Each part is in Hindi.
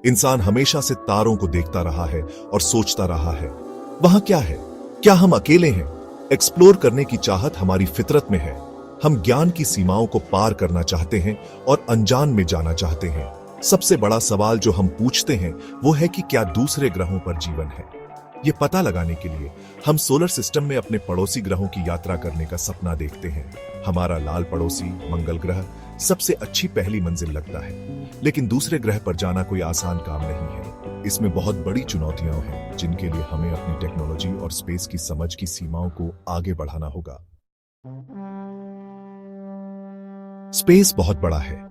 इंसान हमेशा से तारों को देखता रहा है और सोचता रहा है, वहां क्या है? क्या हम अकेले हैं? एक्सप्लोर करने की चाहत हमारी फितरत में है। हम ज्ञान की सीमाओं को पार करना चाहते हैं और अनजान में जाना चाहते हैं। सबसे बड़ा सवाल जो हम पूछते हैं वो है कि क्या दूसरे ग्रहों पर जीवन है? ये पता लगाने के लिए हम सोलर सिस्टम में अपने पड़ोसी ग्रहों की यात्रा करने का सपना देखते हैं। हमारा लाल पड़ोसी मंगल ग्रह सबसे अच्छी पहली मंजिल लगता है, लेकिन दूसरे ग्रह पर जाना कोई आसान काम नहीं है। इसमें बहुत बड़ी चुनौतियां हैं जिनके लिए हमें अपनी टेक्नोलॉजी और स्पेस की समझ की सीमाओं को आगे बढ़ाना होगा। स्पेस बहुत बड़ा है।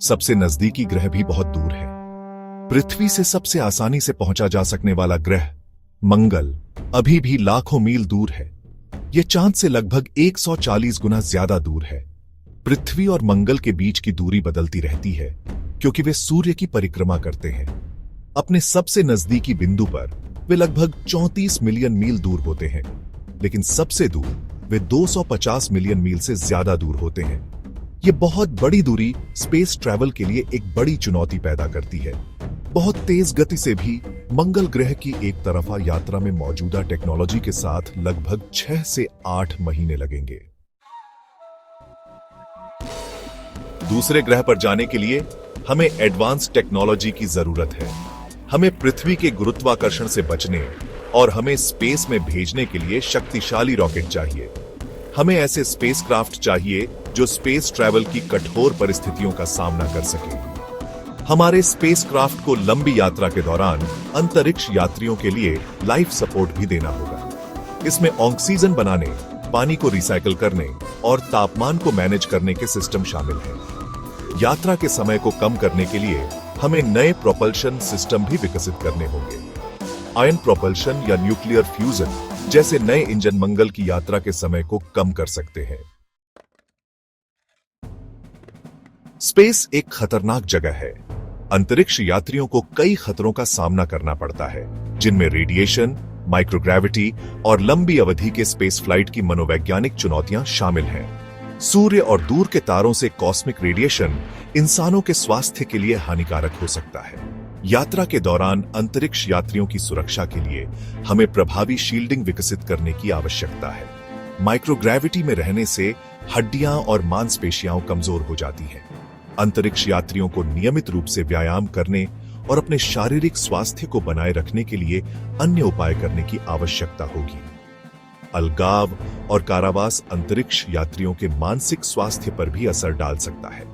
सबसे नजदीकी ग्रह भी बहुत दूर है। पृथ्वी से सबसे आसानी से पहुंचा जा सकने वाला ग्रह मंगल अभी भी लाखों मील दूर है। यह चांद से लगभग 140 गुना ज्यादा दूर है। पृथ्वी और मंगल के बीच की दूरी बदलती रहती है क्योंकि वे सूर्य की परिक्रमा करते हैं। अपने सबसे नजदीकी बिंदु पर वे लगभग 34 मिलियन मील दूर होते हैं, लेकिन सबसे दूर वे 250 मिलियन मील से ज्यादा दूर होते हैं। यह बहुत बड़ी दूरी स्पेस ट्रैवल के लिए एक बड़ी चुनौती पैदा करती है। बहुत तेज गति से भी मंगल ग्रह की एक तरफा यात्रा में मौजूदा टेक्नोलॉजी के साथ लगभग 6 से 8 महीने लगेंगे। दूसरे ग्रह पर जाने के लिए हमें एडवांस टेक्नोलॉजी की जरूरत है। हमें पृथ्वी के गुरुत्वाकर्षण से बचने और हमें स्पेस में भेजने के लिए शक्तिशाली रॉकेट चाहिए। हमें ऐसे स्पेसक्राफ्ट चाहिए जो स्पेस ट्रैवल की कठोर परिस्थितियों का सामना कर सके। हमारे स्पेसक्राफ्ट को लंबी यात्रा के दौरान अंतरिक्ष यात्रियों के लिए लाइफ सपोर्ट भी देना होगा। इसमें ऑक्सीजन बनाने, पानी को रिसाइकल करने और तापमान को मैनेज करने के सिस्टम शामिल हैं। यात्रा के समय को कम करने के लिए हमें नए प्रोपल्शन सिस्टम भी विकसित करने होंगे। आयन प्रोपल्शन या न्यूक्लियर फ्यूजन जैसे नए इंजन मंगल की यात्रा के समय को कम कर सकते हैं। स्पेस एक खतरनाक जगह है। अंतरिक्ष यात्रियों को कई खतरों का सामना करना पड़ता है, जिनमें रेडिएशन, माइक्रोग्रेविटी और लंबी अवधि के स्पेस फ्लाइट की मनोवैज्ञानिक चुनौतियां शामिल हैं। सूर्य और दूर के तारों से कॉस्मिक रेडिएशन इंसानों के स्वास्थ्य के लिए हानिकारक हो सकता है। यात्रा के दौरान अंतरिक्ष यात्रियों की सुरक्षा के लिए हमें प्रभावी शील्डिंग विकसित करने की आवश्यकता है। माइक्रोग्रेविटी में रहने से हड्डियां और मांसपेशियां कमजोर हो जाती हैं। अंतरिक्ष यात्रियों को नियमित रूप से व्यायाम करने और अपने शारीरिक स्वास्थ्य को बनाए रखने के लिए अन्य उपाय करने की आवश्यकता होगी। अलगाव और कारावास अंतरिक्ष यात्रियों के मानसिक स्वास्थ्य पर भी असर डाल सकता है।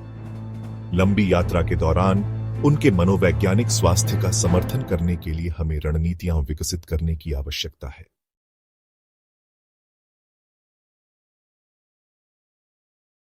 लंबी यात्रा के दौरान उनके मनोवैज्ञानिक स्वास्थ्य का समर्थन करने के लिए हमें रणनीतियां विकसित करने की आवश्यकता है।